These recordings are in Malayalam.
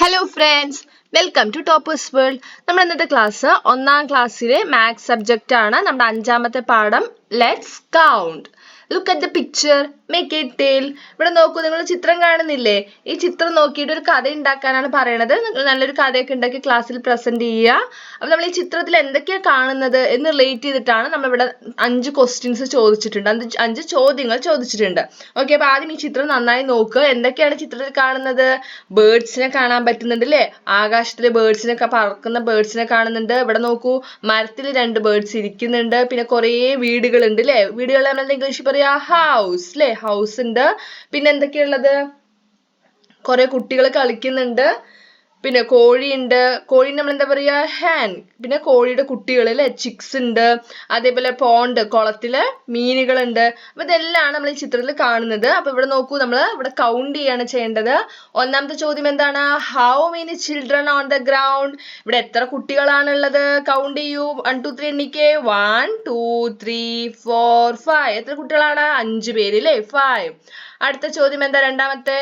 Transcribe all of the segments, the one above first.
Hello friends, welcome to toppers world. നമ്മുടെ ഇന്നത്തെ ക്ലാസ് 1ാം ക്ലാസ്സിലെ മാത്സ് സബ്ജക്റ്റ് ആണ്. നമ്മുടെ 5ാമത്തെ പാഠം let's count. Look at the picture, make it tail. ഇവിടെ നോക്കൂ, നിങ്ങൾ ചിത്രം കാണുന്നില്ലേ? ഈ ചിത്രം നോക്കിയിട്ട് ഒരു കഥ ഉണ്ടാക്കാനാണ് പറയണത്. നിങ്ങൾ നല്ലൊരു കഥയൊക്കെ ഉണ്ടാക്കി ക്ലാസ്സിൽ പ്രസന്റ് ചെയ്യുക. അപ്പൊ നമ്മൾ ഈ ചിത്രത്തിൽ എന്തൊക്കെയാണ് കാണുന്നത് എന്ന് റിലേറ്റ് ചെയ്തിട്ടാണ് നമ്മളിവിടെ 5 ക്വസ്റ്റ്യൻസ് ചോദിച്ചിട്ടുണ്ട്, 5 ചോദ്യങ്ങൾ ചോദിച്ചിട്ടുണ്ട്. ഓക്കെ, അപ്പൊ ആദ്യം ഈ ചിത്രം നന്നായി നോക്കുക. എന്തൊക്കെയാണ് ചിത്രത്തിൽ കാണുന്നത്? ബേർഡ്സിനെ കാണാൻ പറ്റുന്നുണ്ട് അല്ലേ? ആകാശത്തിലെ ബേർഡ്സിനെ, പറക്കുന്ന ബേർഡ്സിനെ കാണുന്നുണ്ട്. ഇവിടെ നോക്കൂ, മരത്തിൽ 2 ബേർഡ്സ് ഇരിക്കുന്നുണ്ട്. പിന്നെ കുറേ വീടുകളുണ്ട് അല്ലേ? വീടുകൾ നമ്മൾ ഇംഗ്ലീഷിൽ പറയാ ഹൗസ് അല്ലേ? ഹൗസ് ഉണ്ട്. പിന്നെ എന്തൊക്കെയുള്ളത്? കുറെ കുട്ടികൾ കളിക്കുന്നുണ്ട്. പിന്നെ കോഴിയുണ്ട്. കോഴി നമ്മൾ എന്താ പറയാ? ഹാൻ. പിന്നെ കോഴിയുടെ കുട്ടികൾ അല്ലെ? ചിക്സ് ഉണ്ട്. അതേപോലെ പോണ്ട്, കുളത്തില് മീനുകളുണ്ട്. അപ്പൊ ഇതെല്ലാം നമ്മൾ ഈ ചിത്രത്തിൽ കാണുന്നത്. അപ്പൊ ഇവിടെ നോക്കൂ, നമ്മൾ ഇവിടെ കൗണ്ട് ചെയ്യാണ് ചെയ്യേണ്ടത്. 1ാമത്തെ ചോദ്യം എന്താണ്? How many children on the ground? ഇവിടെ എത്ര കുട്ടികളാണുള്ളത്? കൗണ്ട് ചെയ്യൂ. 1 2 3 എണ്ണിക്കേ. 1 2 3 4 5. എത്ര കുട്ടികളാണ്? 5 പേര് അല്ലേ? 5. അടുത്ത ചോദ്യം എന്താ? 2ാമത്തെ,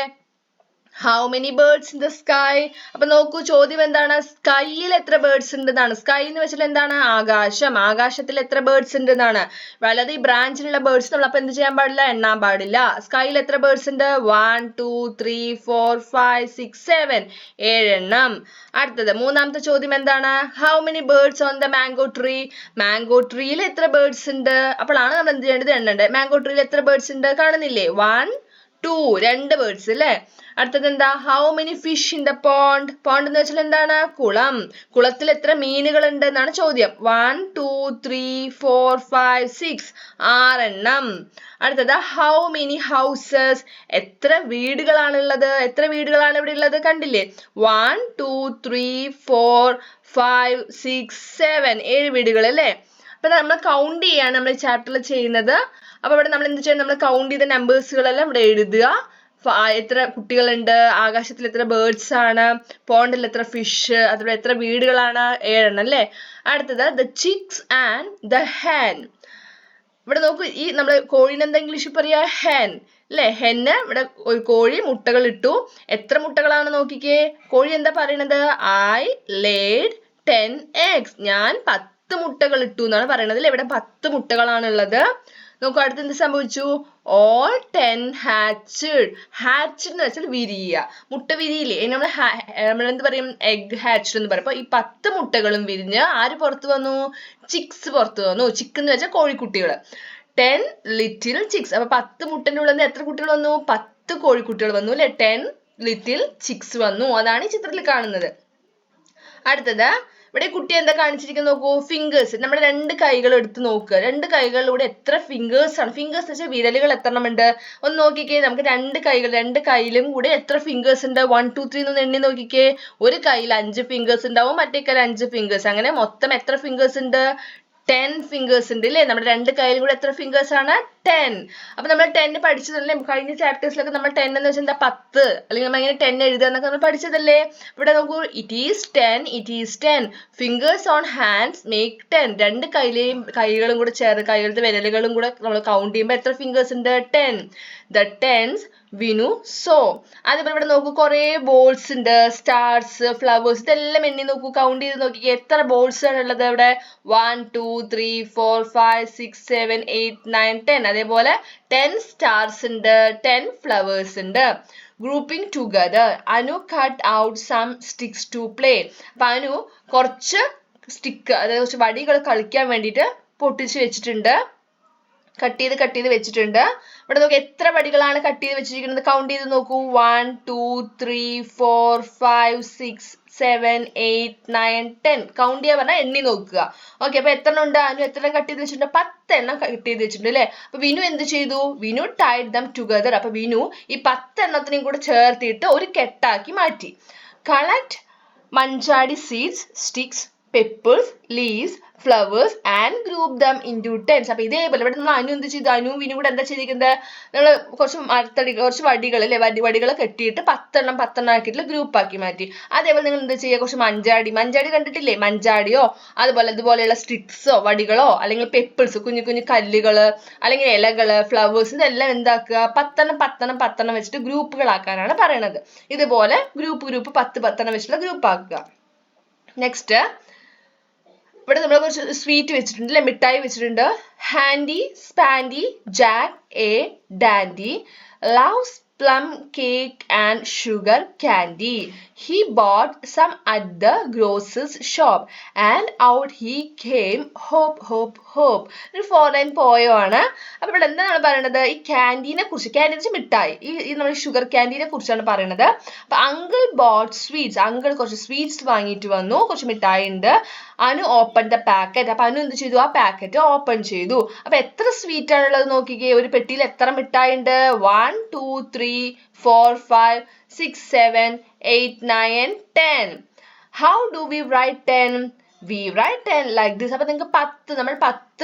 how many birds in the sky? അപ്പൊ നോക്കൂ, ചോദ്യം എന്താണ്? സ്കൈയിൽ എത്ര ബേർഡ്സ് ഉണ്ടെന്നാണ്. സ്കൈ എന്ന് വെച്ചാൽ എന്താണ്? ആകാശം. ആകാശത്തിൽ എത്ര ബേർഡ്സ് ഉണ്ടെന്നാണ്. വളരെ ഈ ബ്രാഞ്ചിലുള്ള ബേർഡ്സ് നമ്മൾ അപ്പൊ എന്ത് ചെയ്യാൻ പാടില്ല? എണ്ണാൻ പാടില്ല. സ്കൈയിൽ എത്ര ബേർഡ്സ് ഉണ്ട്? 1 2 3 4 5 6 7. 7 എണ്ണം. അടുത്തത് 3ാമത്തെ ചോദ്യം എന്താണ്? how many birds on the mango tree? Mango ട്രീയിൽ എത്ര ബേർഡ്സ് ഉണ്ട്? അപ്പോഴാണ് നമ്മൾ എന്ത് ചെയ്യേണ്ടത്? എണ്ണേണ്ടത്. മാംഗോ ട്രീയിൽ എത്ര ബേർഡ്സ് ഉണ്ട്? കാണുന്നില്ലേ? 1 2. 2 ബേർഡ്സ് അല്ലേ? അടുത്തത് എന്താ? How many fish in the pond? Pond എന്ന് വെച്ചാൽ എന്താണ്? കുളം. കുളത്തിൽ എത്ര മീനുകൾ ഉണ്ട് എന്നാണ് ചോദ്യം. 1 2 3 4 5 6. 6 എണ്ണം. അടുത്തത് ഹൗ മെനി ഹൗസസ്? എത്ര വീടുകളാണുള്ളത്? എത്ര വീടുകളാണ് ഇവിടെ ഉള്ളത്? കണ്ടില്ലേ? 1 2 3 4 5 6 7. 7 വീടുകൾ അല്ലേ? അപ്പൊ നമ്മൾ കൗണ്ട് ചെയ്യാണ് നമ്മൾ ഈ ചാപ്റ്ററിൽ ചെയ്യുന്നത്. അപ്പൊ ഇവിടെ നമ്മൾ എന്ത് ചെയ്യണം? നമ്മൾ കൗണ്ട് ചെയ്ത നമ്പേഴ്സുകളെല്ലാം ഇവിടെ എഴുതുക. എത്ര കുട്ടികളുണ്ട്, ആകാശത്തിൽ എത്ര ബേർഡ്സ് ആണ്, പോണ്ടിൽ എത്ര ഫിഷ്, അതുപോലെ എത്ര വീടുകളാണ്? 7 എണ്ണം അല്ലേ? അടുത്തത് the chicks and the hen. ഇവിടെ നോക്കൂ, ഈ നമ്മള് കോഴീനെ എന്താ ഇംഗ്ലീഷിൽ പറയാ? ഹെൻ അല്ലെ? ഹെന്ന്. ഇവിടെ ഒരു കോഴി മുട്ടകൾ ഇട്ടു. എത്ര മുട്ടകളാണ് നോക്കിക്കേ? കോഴി എന്താ പറയണത്? I laid 10 eggs. ഞാൻ 10 മുട്ടകൾ ഇട്ടു എന്നാണ് പറയണത് അല്ലെ? ഇവിടെ 10 മുട്ടകളാണ് ഉള്ളത്. നോക്കൂ, അടുത്ത് എന്ത് സംഭവിച്ചു? all 10 hatched. hatched എന്ന് വെച്ചാൽ വിരിയുക. മുട്ട വിരിയില്ലേ? നമ്മൾ എന്ത് പറയും? egg hatched എന്ന് പറയും. അപ്പൊ ഈ 10 മുട്ടകളും വിരിഞ്ഞ് ആര് പുറത്തു വന്നു? ചിക്സ് പുറത്തു വന്നു. ചിക്ക് എന്ന് വെച്ചാൽ കോഴിക്കുട്ടികൾ. 10 little chicks. അപ്പൊ 10 മുട്ടന്റെ ഉള്ളിൽ നിന്ന് എത്ര കുട്ടികൾ വന്നു? 10 കോഴിക്കുട്ടികൾ വന്നു അല്ലെ? 10 little chicks വന്നു. അതാണ് ഈ ചിത്രത്തിൽ കാണുന്നത്. അടുത്തത്, ഇവിടെ കുട്ടി എന്താ കാണിച്ചിരിക്കുന്നത് നോക്കൂ? ഫിംഗേഴ്സ്. നമ്മുടെ 2 കൈകൾ എടുത്ത് നോക്കുക. 2 കൈകളിലൂടെ എത്ര ഫിംഗേഴ്സ് ആണ്? ഫിംഗേഴ്സ് വെച്ചാൽ വിരലുകൾ എത്ര എണ്ണം ഉണ്ട്? ഒന്ന് നോക്കിക്കേ. നമുക്ക് 2 കൈയിലും കൂടെ എത്ര ഫിംഗേഴ്സ് ഉണ്ട്? 1 2 3 എന്ന് എണ്ണി നോക്കിക്കേ. ഒരു കയ്യിൽ 5 ഫിംഗേഴ്സ് ഉണ്ടാവും, മറ്റേ കയ്യിൽ 5 ഫിംഗേഴ്സ്. അങ്ങനെ മൊത്തം എത്ര ഫിംഗേഴ്സ് ഉണ്ട്? 10 ഫിംഗേഴ്സ് ഉണ്ട് അല്ലേ? നമ്മുടെ 2 കൈയിലും കൂടെ എത്ര ഫിംഗേഴ്സ് ആണ്? 10. അപ്പൊ നമ്മൾ 10 പഠിച്ചതല്ലേ? കഴിഞ്ഞ ചാപ്റ്റേഴ്സിലൊക്കെ നമ്മൾ 10 എന്ന് വെച്ചാൽ എന്താ? 10, അല്ലെങ്കിൽ നമ്മൾ എങ്ങനെ 10 എഴുതുക എന്നൊക്കെ നമ്മൾ പഠിച്ചതല്ലേ? ഇവിടെ നോക്കൂ, it is 10. Fingers on hands make 10. 2 കൈകളും കൂടെ ചേർന്ന്, കൈകളുടെ വിരലുകളും കൂടെ നമ്മൾ കൗണ്ട് ചെയ്യുമ്പോൾ എത്ര ഫിംഗേഴ്സ് ഉണ്ട്? 10. The tens Vinu so. അതേപോലെ ഇവിടെ നോക്കൂ, കുറെ ബോൾസ് ഉണ്ട്, സ്റ്റാർസ്, ഫ്ലവേഴ്സ്, ഇതെല്ലാം എണ്ണി നോക്കൂ, കൗണ്ട് ചെയ്ത് നോക്കിക്കേ. എത്ര ബോൾസ് ആണ് ഉള്ളത് ഇവിടെ? 1 2 3 4 5 6 7 8 9 10. അതേപോലെ 10 സ്റ്റാർസ് ഉണ്ട്, 10 ഫ്ലവേഴ്സ് ഉണ്ട്. Grouping together, Anu cut out some sticks to play. അപ്പൊ അനു കുറച്ച് സ്റ്റിക്ക്, അതായത് കുറച്ച് വടികൾ കളിക്കാൻ വേണ്ടിയിട്ട് പൊട്ടിച്ച് വെച്ചിട്ടുണ്ട്. കട്ട് ചെയ്ത് വെച്ചിട്ടുണ്ട്. ഇവിടെ നോക്കൂ, എത്ര വടികളാണ് കട്ട് ചെയ്ത് വെച്ചിരിക്കുന്നത്? കൗണ്ട് ചെയ്ത് നോക്കൂ. 1 2 3 4 5 6 7 8 9 10. കൗണ്ട് ചെയ്യാൻ പറഞ്ഞാൽ എണ്ണി നോക്കുക. ഓക്കെ, അപ്പൊ എത്ര എണ്ണം ഉണ്ട്? അനു എത്ര കട്ട് ചെയ്ത് വെച്ചിട്ടുണ്ട്? 10 എണ്ണം കട്ട് ചെയ്ത് വെച്ചിട്ടുണ്ട് അല്ലെ? അപ്പൊ വിനു എന്ത് ചെയ്തു? Vinu tied them together. അപ്പൊ വിനു ഈ 10 എണ്ണത്തിനെയും കൂടെ ചേർത്തിട്ട് ഒരു കെട്ടാക്കി മാറ്റി. Collect manjadi seeds, sticks, peppers, leaves, flowers and group them into tens. അപ്പോൾ ഇതേപോലെ ഇവിടെ നമ്മൾ അനു എന്ത് ചെയ്തു? അനു വിനു കൂടെ എന്താ ചെയ്തിരിക്കുന്നത്? നമ്മൾ കുറച്ച് വടികൾ അല്ലേ, വടികൾ കെട്ടിയിട്ട് 10 ആക്കിയിട്ടുള്ള ഗ്രൂപ്പ് ആക്കി മാറ്റി. അതേപോലെ നിങ്ങൾ എന്ത് ചെയ്യുക? കുറച്ച് മഞ്ചാടി കണ്ടിട്ടില്ലേ? മഞ്ചാടിയോ അതുപോലെ ഇതുപോലെയുള്ള സ്റ്റിക്സോ വടികളോ അല്ലെങ്കിൽ പെപ്പിൾസ് കുഞ്ഞു കുഞ്ഞു കല്ലുകള് അല്ലെങ്കിൽ ഇലകള് ഫ്ലവേഴ്സ് ഇതെല്ലാം എന്താക്കുക? 10 വെച്ചിട്ട് ഗ്രൂപ്പുകളാക്കാനാണ് പറയണത്. ഇതുപോലെ ഗ്രൂപ്പ് 10 വെച്ചിട്ടുള്ള ഗ്രൂപ്പ് ആക്കുക. നെക്സ്റ്റ് ഇവിടെ നമ്മൾ കുറച്ച് സ്വീറ്റ് വെച്ചിട്ടുണ്ട് അല്ലെ, മിഠായി വെച്ചിട്ടുണ്ട്. Handy, spandy, jack, a, dandy loves plum cake and sugar candy. He bought some at the grocer's shop and out he came hop hop hop. ഒരു 4-line പോയമാണ്. അപ്പോൾ ഇവിടെ എന്താണ് പറയുന്നത്? ഈ ക്യാൻഡീനെ കുറിച്ച്, ക്യാൻഡി എന്ന് വെച്ചാൽ മിഠായി, ഈ നമ്മൾ ഷുഗർ ക്യാൻഡീനെ കുറിച്ചാണ് പറയുന്നത്. അപ്പൊ അങ്കിൾ ബോട്ട് സ്വീറ്റ്സ്, അങ്കിൾ കുറച്ച് സ്വീറ്റ്സ് വാങ്ങിയിട്ട് വന്നു, കുറച്ച് മിഠായി ഉണ്ട്. Anu open the packet. അപ്പൊ അനു എന്ത് ചെയ്തു? ആ പാക്കറ്റ് ഓപ്പൺ ചെയ്തു. അപ്പൊ എത്ര സ്വീറ്റ് ആണുള്ളത് നോക്കിക്കേ. ഒരു പെട്ടിയിൽ എത്ര മിഠായി ഉണ്ട്? 1 2 3 4 5 6 7 8 9 10. How do we write 10? We write 10 like this. അപ്പൊ നിങ്ങൾക്ക് 10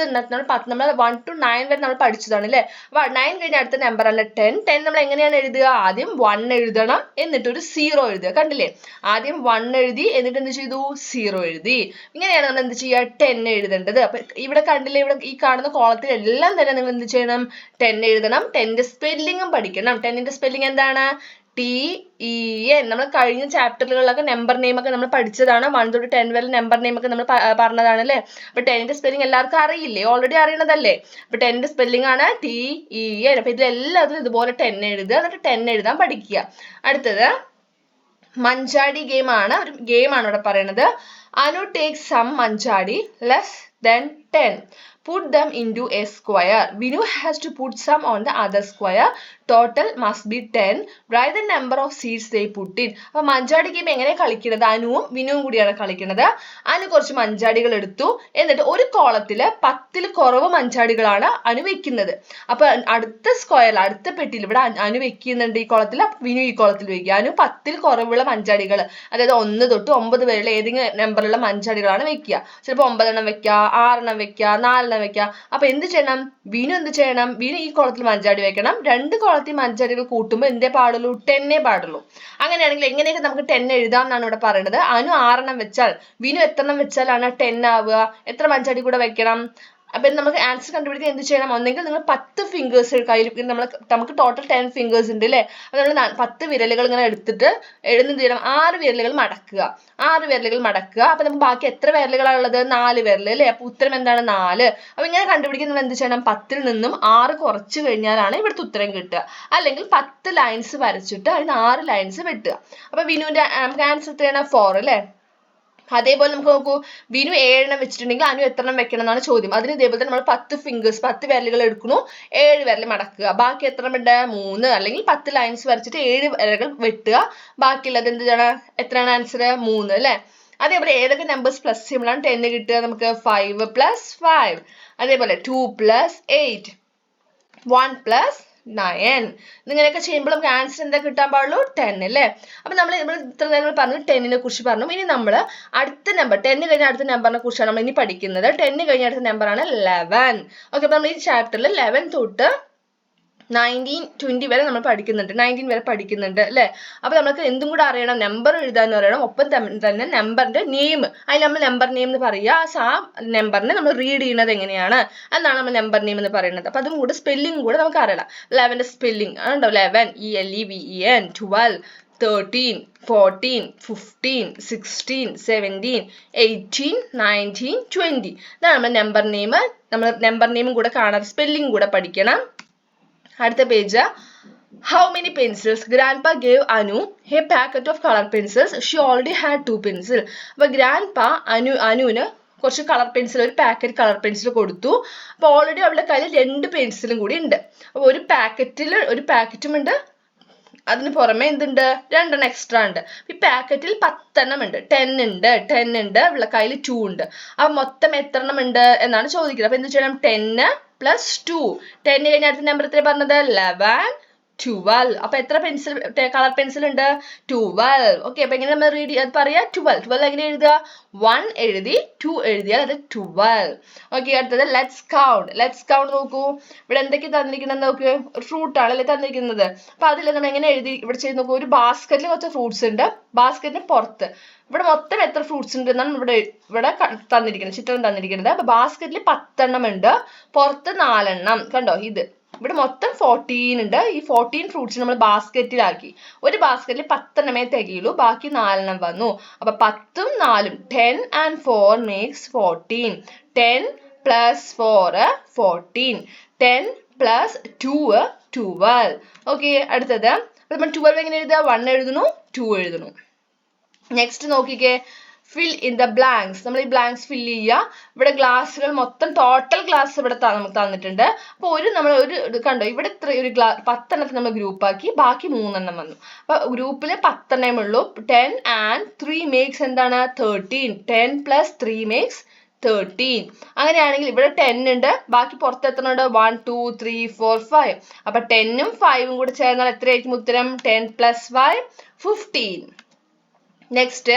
നമ്മൾ 1 to 9 വരെ നമ്മൾ പഠിച്ചതാണ് അല്ലേ. അപ്പൊ 9 കഴിഞ്ഞ അടുത്ത നമ്പർ ആണ് 10 നമ്മൾ എങ്ങനെയാണ് എഴുതുക? ആദ്യം 1 എഴുതണം, എന്നിട്ട് ഒരു 0 എഴുതുക. കണ്ടില്ലേ? ആദ്യം 1 എഴുതി, എന്നിട്ട് എന്ത് ചെയ്തു? 0 എഴുതി. ഇങ്ങനെയാണ് നമ്മൾ എന്ത് ചെയ്യുക? 10 എഴുതേണ്ടത്. അപ്പൊ ഇവിടെ കണ്ടില്ലേ, ഇവിടെ ഈ കാണുന്ന കോളത്തിൽ എല്ലാം തന്നെ നിങ്ങൾ എന്ത് ചെയ്യണം? 10 എഴുതണം. 10ന്റെ സ്പെല്ലിങ്ങും പഠിക്കണം. 10ന്റെ സ്പെല്ലിംഗ് എന്താണ്? TEN. നമ്മൾ കഴിഞ്ഞ ചാപ്റ്ററുകളിലൊക്കെ നമ്പർ നെയിം ഒക്കെ നമ്മൾ പഠിച്ചതാണ്. 1 തൊട്ട് 10 വരെ നമ്പർ നെയിം ഒക്കെ നമ്മൾ പറഞ്ഞതാണ് അല്ലേ. അപ്പൊ 10ന്റെ സ്പെല്ലിംഗ് എല്ലാവർക്കും അറിയില്ലേ? ഓൾറെഡി അറിയണതല്ലേ. അപ്പൊ 10ന്റെ സ്പെല്ലിംഗ് ആണ് TEN. അപ്പൊ ഇതിലെല്ലാത്തിലും ഇതുപോലെ 10 എഴുതുക, എന്നിട്ട് 10 എഴുതാൻ പഠിക്കുക. അടുത്തത് മഞ്ചാടി ഗെയിം ആണ്. ഒരു ഗെയിം ആണ് ഇവിടെ പറയുന്നത്. Anu take some Manjadi less than 10. Put them into a square. Vinu has to put some on the other square. Total must be 10. Write the number of seeds they put in. അപ്പോൾ മഞ്ചാടി ഗെയിം എങ്ങനെ കളിക്കുന്നത്? അനുവും വിനുവും കൂടിയാണ് കളിക്കുന്നത്. അനു കുറച്ച് മഞ്ചാടികൾ എടുത്തു, എന്നിട്ട് ഒരു കോളത്തിൽ 10ൽ കുറവ് മഞ്ചാടികളാണ് അനു വെക്കുന്നത്. അപ്പൊ അടുത്ത സ്ക്വയറിൽ, അടുത്ത പെട്ടിയിൽ ഇവിടെ അനു വെക്കുന്നുണ്ട് ഈ കോളത്തിൽ, വിനു ഈ കോളത്തിൽ വെക്കുക. അനു 10ൽ കുറവുള്ള മഞ്ചാടികൾ, അതായത് 1 തൊട്ട് 9 വരെയുള്ള ഏതെങ്കിലും നമ്പറുള്ള മഞ്ചാടികളാണ് വെക്കുക. ചിലപ്പോൾ 9 എണ്ണം വെക്കുക, 6 എണ്ണം വെക്കുക, 4 എണ്ണം വെക്കുക. അപ്പൊ എന്ത് ചെയ്യണം? വിനു എന്ത് ചെയ്യണം? വിനു ഈ കോളത്തിൽ മഞ്ചാടി വെക്കണം. 2 കോളത്തിൽ മഞ്ചാടികൾ കൂട്ടുമ്പോൾ എന്തേ പാടുള്ളൂ? 10 പാടുള്ളൂ. അങ്ങനെയാണെങ്കിൽ എങ്ങനെയൊക്കെ നമുക്ക് 10 എഴുതാം എന്നാണ് ഇവിടെ പറയുന്നത്. അനു 6 എണ്ണം വെച്ചാൽ വിനു എത്ര എണ്ണം വെച്ചാലാണ് 10 ആവുക? എത്ര മഞ്ചാടി കൂടെ വെക്കണം? അപ്പൊ നമുക്ക് ആൻസർ കണ്ടുപിടിക്കാൻ എന്ത് ചെയ്യണം? ഒന്നെങ്കിൽ നിങ്ങൾ 10 ഫിംഗേഴ്സ് കയ്യിൽ, നമുക്ക് ടോട്ടൽ 10 ഫിംഗേഴ്സ് ഉണ്ട് അല്ലേ. അപ്പൊ നമ്മൾ 10 വിരലുകൾ ഇങ്ങനെ എടുത്തിട്ട് എന്ത് ചെയ്യണം? 6 വിരലുകൾ മടക്കുക. 6 വിരലുകൾ മടക്കുക. അപ്പൊ നമുക്ക് ബാക്കി എത്ര വിരലുകളാണ് ഉള്ളത്? 4 വിരൽ അല്ലേ. അപ്പൊ ഉത്തരം എന്താണ്? 4. അപ്പൊ ഇങ്ങനെ കണ്ടുപിടിക്കാൻ നമ്മൾ എന്ത് ചെയ്യണം? 10ൽ നിന്നും 6 കുറച്ച് കഴിഞ്ഞാലാണ് ഇവിടുത്തെ ഉത്തരം കിട്ടുക. അല്ലെങ്കിൽ 10 ലൈൻസ് വരച്ചിട്ട് അതിന് 6 ലൈൻസ് വെട്ടുക. അപ്പൊ വിനുവിന്റെ നമുക്ക് ആൻസർ എത്രയാണ്? 4 അല്ലേ. അതേപോലെ നമുക്ക് നോക്കൂ, വിനു 7 എണ്ണം വെച്ചിട്ടുണ്ടെങ്കിൽ അനു എത്ര എണ്ണം വെക്കണം എന്നാണ് ചോദ്യം. അതിന് ഇതേപോലെ നമ്മൾ 10 ഫിംഗേഴ്സ്, 10 വിരലുകൾ എടുക്കുന്നു, 7 വിരൽ മടക്കുക. ബാക്കി എത്ര ഉണ്ട്? 3. അല്ലെങ്കിൽ 10 ലൈൻസ് വരച്ചിട്ട് 7 വിരലുകൾ വെട്ടുക. ബാക്കിയുള്ളത് എന്താണ്? എത്രയാണ് ആൻസർ? 3 അല്ലേ. അതേപോലെ ഏതൊക്കെ നമ്പേഴ്സ് പ്ലസ് ചെയ്യുമ്പോഴാണ് 10 കിട്ടുക? നമുക്ക് 5 + 5, അതേപോലെ 2 + 8, 1 + 9. ഇങ്ങനെയൊക്കെ ചെയ്യുമ്പോൾ നമുക്ക് ആൻസർ എന്താ കിട്ടാൻ പാടുള്ളൂ? 10 അല്ലേ. അപ്പൊ നമ്മൾ ഇത്ര നേരം പറഞ്ഞു 10നെ കുറിച്ച് പറഞ്ഞു. ഇനി നമ്മൾ അടുത്ത നമ്പർ 10 കഴിഞ്ഞ അടുത്ത നമ്പറിനെ കുറിച്ചാണ് നമ്മൾ ഇനി പഠിക്കുന്നത്. 10 കഴിഞ്ഞ അടുത്ത നമ്പറാണ് 11. ഓക്കെ, അപ്പൊ നമ്മൾ ഈ ചാപ്റ്ററിൽ 11 തൊട്ട് 19 20 വരെ നമ്മൾ പഠിക്കുന്നുണ്ട്, 19 വരെ പഠിക്കുന്നുണ്ട് അല്ലേ. അപ്പൊ നമുക്ക് എന്തും കൂടെ അറിയണം, നമ്പർ എഴുതാൻ അറിയണം, ഒപ്പം തന്നെ നമ്പറിന്റെ നെയിം, അതിൽ നമ്മൾ നമ്പർ നെയിം എന്ന് പറയുക. ആ നമ്പറിനെ നമ്മൾ റീഡ് ചെയ്യുന്നത് എങ്ങനെയാണ് എന്നാണ് നമ്മൾ നമ്പർ നെയിം എന്ന് പറയുന്നത്. അപ്പൊ അതും കൂടെ സ്പെല്ലിംഗ് കൂടെ നമുക്ക് അറിയണം. 11ന്റെ സ്പെല്ലിംഗ് ഉണ്ടോ? 11 ELEVEN, 12 13 14 15 16 17 18 19 20. ഇതാണ് നമ്മൾ നമ്പർ നെയിം. നമ്മൾ നമ്പർ നെയിമും കൂടെ കാണാതെ സ്പെല്ലിംഗ് കൂടെ പഠിക്കണം. അടുത്ത page. How many pencils? Grandpa gave Anu a packet of color pencils. She already had 2 pencils. അപ്പൊ ഗ്രാൻഡ്പാ അനുവിന് കുറച്ച് കളർ പെൻസിൽ, ഒരു പാക്കറ്റ് കളർ പെൻസിൽ കൊടുത്തു. അപ്പൊ ഓൾറെഡി അവളുടെ കയ്യിൽ 2 പെൻസിലും കൂടി ഉണ്ട്. അപ്പൊ ഒരു പാക്കറ്റും ഉണ്ട്, അതിന് പുറമെ എന്തുണ്ട്? 2 എണ്ണം എക്സ്ട്രാ ഉണ്ട്. ഈ പാക്കറ്റിൽ 10 എണ്ണം ഉണ്ട്, 10 ഉണ്ട്, അവളുടെ കയ്യിൽ 2 ഉണ്ട്. അപ്പൊ മൊത്തം എത്ര എണ്ണം ഉണ്ട് എന്നാണ് ചോദിക്കുന്നത്. അപ്പൊ എന്ത് ചെയ്യണം? 10 + 2. 10 കഴിഞ്ഞ അടുത്ത നമ്പർ എത്ര പറഞ്ഞത്? 11 12. അപ്പൊ എത്ര പെൻസിൽ കളർ പെൻസിൽ ഉണ്ട്? 12. ഓക്കെ, അപ്പൊ എങ്ങനെ നമ്മൾ റീഡ് അത് പറയാ? 12. 12 എങ്ങനെ എഴുതുക? 1 എഴുതി 2 എഴുതിയാൽ അത് 12. ഓക്കെ, അടുത്തത് ലെറ്റ്സ് കൗണ്ട്. ലെറ്റ്സ് കൗണ്ട് നോക്കൂ. ഇവിടെ എന്തൊക്കെ തന്നിരിക്കുന്നത് നോക്ക്. ഒരു ഫ്രൂട്ട് ആണല്ലേ തന്നിരിക്കുന്നത്. അപ്പൊ അതിൽ നമ്മൾ എങ്ങനെ എഴുതി ഇവിടെ ചെയ്ത് നോക്കൂ. ഒരു ബാസ്ക്കറ്റിൽ കുറച്ച് ഫ്രൂട്ട്സ് ഉണ്ട്, ബാസ്ക്കറ്റിന് പുറത്ത്. ഇവിടെ മൊത്തം എത്ര ഫ്രൂട്ട്സ് ഉണ്ട് എന്നാണ് ഇവിടെ തന്നിരിക്കുന്നത്, ചിത്രം തന്നിരിക്കുന്നത്. അപ്പൊ ബാസ്ക്കറ്റിൽ 10 ഉണ്ട്, പുറത്ത് 4. കണ്ടോ ഇത് ഇവിടെ മൊത്തം 14 ഉണ്ട്. ഈ 14 ഫ്രൂട്ട്സ് നമ്മൾ ബാസ്ക്കറ്റിലാക്കി. ഒരു ബാസ്ക്കറ്റിൽ 10 തികയുള്ളൂ, ബാക്കി 4 വന്നു. അപ്പൊ 10ഉം 4ഉം 10 and 4 makes 14. 10 plus 4 14. 10 plus 2 12. Okay, അടുത്തത് നമ്മൾ 12 എങ്ങനെ എഴുതുക? 1 എഴുതുന്നു, 2 എഴുതുന്നു. നെക്സ്റ്റ് നോക്കിക്കേ, ഫിൽ ഇൻ ദ ബ്ലാങ്ക്സ്. നമ്മൾ ഈ ബ്ലാങ്ക്സ് ഫില്ല് ചെയ്യുക. ഇവിടെ ഗ്ലാസ്സുകൾ മൊത്തം ടോട്ടൽ ഗ്ലാസ് ഇവിടെ നമുക്ക് തന്നിട്ടുണ്ട്. അപ്പോൾ നമ്മൾ കണ്ടോ ഇവിടെ ഇത്ര ഒരു 10 നമ്മൾ ഗ്രൂപ്പാക്കി, ബാക്കി 3 വന്നു. അപ്പൊ ഗ്രൂപ്പിൽ 10 ഉള്ളൂ. 10 and 3 makes എന്താണ്? 13. 10 plus 3 makes 13. അങ്ങനെയാണെങ്കിൽ ഇവിടെ 10 ഉണ്ട്, ബാക്കി പുറത്ത് എത്ര ഉണ്ട്? 1 2 3 4 5. അപ്പൊ 10ഉം 5ഉം കൂടെ ചേർന്നാൽ എത്രയായിരിക്കും ഉത്തരം? 10 plus 5 15. Next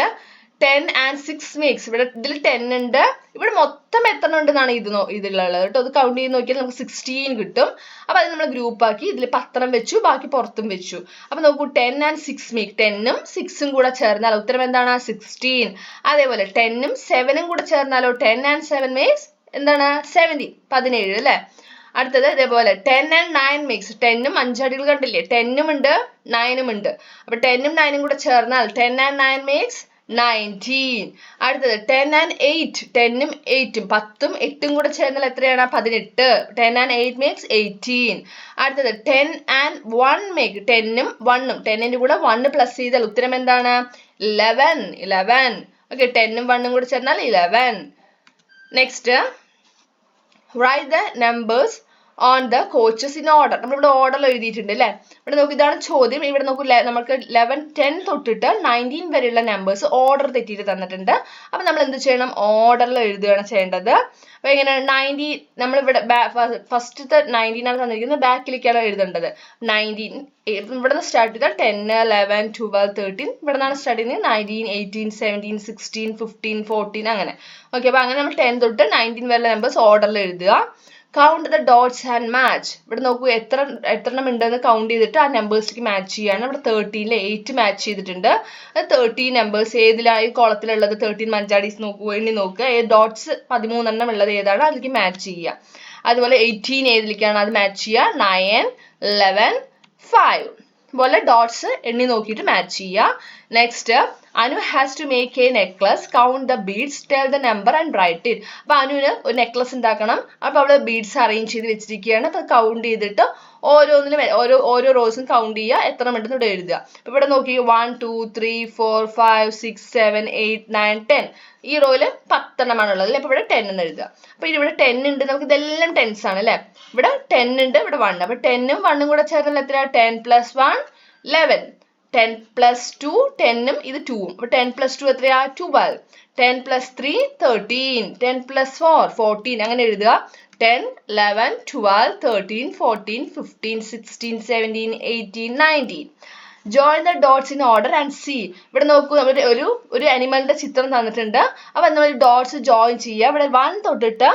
10 and 6 makes. ഇവിടെ ഇതിൽ 10 ഉണ്ട്, ഇവിടെ മൊത്തം എത്ര ഉണ്ടെന്നാണ് ഇതിലുള്ളത് കേട്ടോ. അത് കൗണ്ട് ചെയ്ത് നോക്കിയാൽ നമുക്ക് 16 കിട്ടും. അപ്പൊ അത് നമ്മൾ ഗ്രൂപ്പ് ആക്കി ഇതിൽ 10 വെച്ചു, ബാക്കി പുറത്തും വെച്ചു. അപ്പൊ നോക്കൂ 10 and 6 make. 10ഉം 6ഉം കൂടെ ചേർന്നാൽ ഉത്തരം എന്താണ്? 16. അതേപോലെ 10ഉം 7ഉം കൂടെ ചേർന്നാലോ? 10 and 7 makes എന്താണ്? 17. 17 അല്ലേ? അടുത്തത് ഇതേപോലെ 10 and 9 makes. 10ഉം 5 അടികൾ കണ്ടില്ലേ? 10ഉം ഉണ്ട് 9ഉം ഉണ്ട്. അപ്പൊ 10ഉം 9ഉം കൂടെ ചേർന്നാൽ 10 and 9 makes 19. അടുത്തത് 10 and 8. 10ഉം 8ഉം 10ഉം 8ഉം കൂടെ ചേർന്നാൽ എത്രയാണ്? 18. 10 and 8 makes 18. അടുത്തത് 10 and 1 make. 10ഉം 1ഉം 10ന്റെ കൂടെ 1 പ്ലസ് ചെയ്താൽ ഉത്തരം എന്താണ്? 11. ഓക്കെ, 10ഉം 1ഉം കൂടെ ചേർന്നാൽ 11. Next write the numbers on the coaches in order. നമ്മളിവിടെ ഓർഡറിൽ എഴുതിയിട്ടുണ്ട് അല്ലേ? ഇവിടെ നോക്കൂ, ഇതാണ് ചോദ്യം. ഇവിടെ നോക്കൂ, നമുക്ക് 11 10 തൊട്ടിട്ട് 19 വരെയുള്ള നമ്പേഴ്സ് ഓർഡർ തെറ്റിയിട്ട് തന്നിട്ടുണ്ട്. അപ്പൊ നമ്മൾ എന്ത് ചെയ്യണം? ഓർഡറിൽ എഴുതുകയാണ് ചെയ്യേണ്ടത്. അപ്പൊ എങ്ങനെ 19 നമ്മളിവിടെ ഫസ്റ്റത്തെ 19 ആണ് തന്നിരിക്കുന്നത്, ബാക്കിലേക്കാണ് എഴുതേണ്ടത്. 19 ഇവിടെ നിന്ന് സ്റ്റാർട്ട് ചെയ്താൽ 10 11 12 13. ഇവിടെ നിന്നാണ് സ്റ്റാർട്ട് ചെയ്യുന്നത് 19 18 17 16 15 14 അങ്ങനെ. ഓക്കെ, അപ്പൊ അങ്ങനെ നമ്മൾ 10 തൊട്ട് 19 വരെയുള്ള നമ്പേഴ്സ് ഓർഡറിൽ എഴുതുക. Count the dots and match. ഇവിടെ നോക്കൂ എത്രണ്ണം ഉണ്ടെന്ന് കൗണ്ട് ചെയ്തിട്ട് ആ നമ്പേഴ്സിലേക്ക് മാച്ച് ചെയ്യാണ്. ഇവിടെ 13 8 മാച്ച് ചെയ്തിട്ടുണ്ട്. അത് 13 നമ്പേഴ്സ് ഏതിലാണ് ഈ കോളത്തിലുള്ളത്? 13 മഞ്ചാടീസ് നോക്കൂ, എണ്ണി നോക്കുക. ഡോട്ട്സ് 13 ഉള്ളത് ഏതാണ് അതിലേക്ക് മാച്ച് ചെയ്യുക. അതുപോലെ 18 ഏതിലേക്കാണ് അത് മാച്ച് ചെയ്യുക? 9 11 5 പോലെ ഡോട്ട്സ് എണ്ണി നോക്കിയിട്ട് മാച്ച് ചെയ്യുക. Next Anu has to make a necklace. Count the beads, tell the number and write it. അപ്പൊ അനുവിന് ഒരു നെക്ലസ് ഉണ്ടാക്കണം. അപ്പൊ അവിടെ ബീഡ്സ് അറേഞ്ച് ചെയ്ത് വെച്ചിരിക്കുകയാണ്. അപ്പൊ കൗണ്ട് ചെയ്തിട്ട് ഓരോന്നിനും ഓരോ റോസും കൗണ്ട് ചെയ്യുക, എത്ര ഉണ്ടെന്ന് ഇവിടെ എഴുതുക. അപ്പൊ ഇവിടെ നോക്കി 1 2 3 4 5 6 7 8 9 10. ഈ റോയില് 10 ഉള്ളത് അല്ലെ? അപ്പൊ ഇവിടെ 10 എന്ന് എഴുതുക. അപ്പൊ ഇവിടെ 10 ഉണ്ട്, നമുക്ക് ഇതെല്ലാം 10s ആണ് അല്ലെ? ഇവിടെ 10 ഉണ്ട്, ഇവിടെ 1. അപ്പൊ 10ഉം 1ഉം കൂടെ ചേർന്നാൽ എത്രയാ? 10 plus 1 11. 10 plus 2 10ഉം ഇത് 2ഉം. അപ്പൊ 10 plus 2 എത്രയാ? 12. 10 plus 3 13. 10 plus 4 14. അങ്ങനെ എഴുതുക. 10 11 12 13 14 15 16 17 18 19. Join the dots in order and see. ഇവിടെ നോക്കൂ, നമ്മൾ ഒരു അനിമലിന്റെ ചിത്രം തന്നിട്ടുണ്ട്. അപ്പൊ നമ്മൾ ഡോട്ട്സ് ജോയിൻ ചെയ്യുക. ഇവിടെ 1 തൊട്ടിട്ട്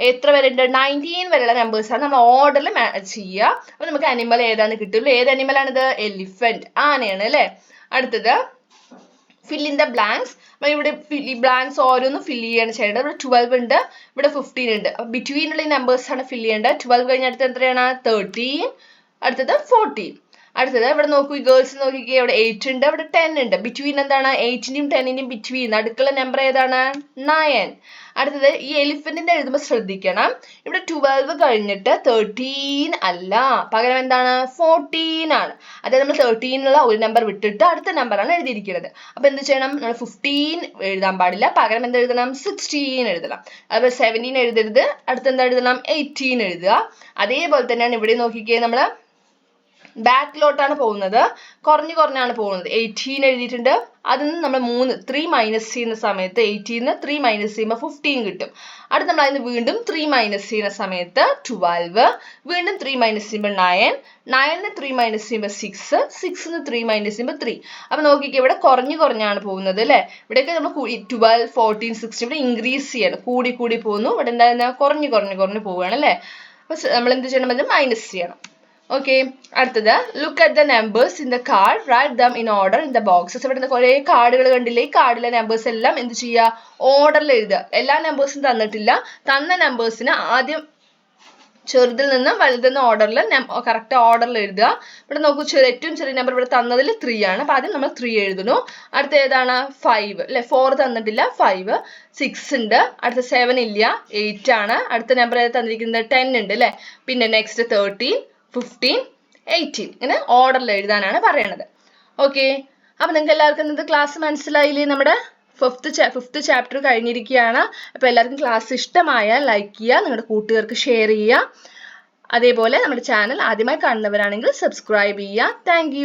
എത്ര വരെ ഉണ്ട്? 19 വരെയുള്ള നമ്പേഴ്സ് ആണ് നമ്മൾ ഓർഡറിൽ ചെയ്യുക. അപ്പൊ നമുക്ക് അനിമൽ ഏതാന്ന് കിട്ടുള്ളൂ. ഏത് അനിമലാണിത്? എലിഫന്റ്, ആനയാണ് അല്ലെ? അടുത്തത് fill in the blanks. അപ്പൊ ഇവിടെ ഈ ബ്ലാങ്ക്സ് ഓരോന്നും ഫിൽ ചെയ്യാണ് ചെയ്യേണ്ടത്. ഇവിടെ 12 ഉണ്ട്, ഇവിടെ 15 ഉണ്ട്. അപ്പൊ ബിറ്റ്വീൻ ഉള്ള നമ്പേഴ്സ് ആണ് ഫിൽ ചെയ്യേണ്ടത്. 12 കഴിഞ്ഞ അടുത്ത് എത്രയാണ്? 13. അടുത്തത് 14. അടുത്തത് ഇവിടെ നോക്കൂ, ഈ ഗേൾസ് നോക്കിക്കേ, ഇവിടെ 8 ഉണ്ട്, ഇവിടെ 10 ഉണ്ട്. ബിറ്റ്വീൻ എന്താണ്? 8ന്റെയും 10ന്റെയും ബിറ്റ്വീൻ അടുക്കുള്ള നമ്പർ ഏതാണ്? 9. അടുത്തത് ഈ എലിഫന്റിന്റെ എഴുതുമ്പോൾ ശ്രദ്ധിക്കണം, ഇവിടെ 12 കഴിഞ്ഞിട്ട് 13 അല്ല, പകരം എന്താണ്? 14 ആണ്. അതായത് നമ്മൾ 13 ഒരു നമ്പർ വിട്ടിട്ട് അടുത്ത നമ്പറാണ് എഴുതിയിരിക്കുന്നത്. അപ്പൊ എന്ത് ചെയ്യണം? നമ്മൾ 15 എഴുതാൻ പാടില്ല, പകരം എന്ത് എഴുതണം? 16 എഴുതണം. അതുപോലെ 17 എഴുതരുത്, അടുത്ത് എന്താ എഴുതണം? 18 എഴുതുക. അതേപോലെ തന്നെയാണ് ഇവിടെ നോക്കിക്കേ, നമ്മള് ബാക്കിലോട്ടാണ് പോകുന്നത്, കുറഞ്ഞാണ് പോകുന്നത്. 18 എഴുതിയിട്ടുണ്ട്, അതിൽ നിന്ന് നമ്മൾ 3 മൈനസ് ചെയ്യുന്ന സമയത്ത് 18 3 മൈനസ് ചെയ്യുമ്പോൾ 15 കിട്ടും. അടുത്ത് നമ്മൾ അതിന് വീണ്ടും 3 മൈനസ് ചെയ്യുന്ന സമയത്ത് 12, വീണ്ടും 3 മൈനസ് ചെയ്യുമ്പോൾ 9, 9 3 മൈനസ് ചെയ്യുമ്പോൾ 6, 6 3 മൈനസ് ചെയ്യുമ്പോൾ 3. അപ്പൊ നോക്കിക്കേ, ഇവിടെ കുറഞ്ഞാണ് പോകുന്നത് അല്ലെ. ഇവിടെയൊക്കെ നമ്മൾ 12 14 16 ഇവിടെ ഇൻക്രീസ് ചെയ്യണം, കൂടി പോകുന്നു. ഇവിടെ എന്താ കുറഞ്ഞു പോവുകയാണ് അല്ലെ. അപ്പൊ നമ്മൾ എന്ത് ചെയ്യണം, മൈനസ് ചെയ്യണം. ഓക്കെ, അടുത്തത് look at the numbers in the card, write them in order in the boxes. ഇവിടെ കുറെ കാർഡുകൾ കണ്ടില്ലേ, ഈ കാർഡിലെ നമ്പേഴ്സ് എല്ലാം എന്ത് ചെയ്യുക, ഓർഡറിൽ എഴുതുക. എല്ലാ നമ്പേഴ്സും തന്നിട്ടില്ല, തന്ന നമ്പേഴ്സിന് ആദ്യം ചെറുതിൽ നിന്ന് വലുതെന്ന ഓർഡറിൽ കറക്റ്റ് ഓർഡറിൽ എഴുതുക. ഇവിടെ നോക്കൂ, ഏറ്റവും ചെറിയ നമ്പർ ഇവിടെ തന്നതിൽ 3 ആണ്. അപ്പൊ ആദ്യം നമ്മൾ 3 എഴുതുന്നു. അടുത്ത ഏതാണ്, 5 അല്ലെ. 4 തന്നിട്ടില്ല, 5. 6 ഉണ്ട്, അടുത്ത 7 ഇല്ല, 8 ആണ്. അടുത്ത നമ്പർ ഏത് തന്നിരിക്കുന്നത്, 10 ഉണ്ട് അല്ലെ. പിന്നെ നെക്സ്റ്റ് 13 15 18 ഇങ്ങനെ ഓർഡറിൽ എഴുതാനാണ് പറയണത്. ഓക്കെ, അപ്പൊ നിങ്ങൾക്ക് എല്ലാവർക്കും ഇന്നത്തെ ക്ലാസ് മനസ്സിലായില്ലേ? നമ്മുടെ ഫിഫ്ത്ത് ചാപ്റ്റർ കഴിഞ്ഞിരിക്കുകയാണ്. അപ്പൊ എല്ലാവർക്കും ക്ലാസ് ഇഷ്ടമായാൽ ലൈക്ക് ചെയ്യുക, നിങ്ങളുടെ കൂട്ടുകാർക്ക് ഷെയർ ചെയ്യുക. അതേപോലെ നമ്മുടെ ചാനൽ ആദ്യമായി കാണുന്നവരാണെങ്കിൽ സബ്സ്ക്രൈബ് ചെയ്യുക. താങ്ക്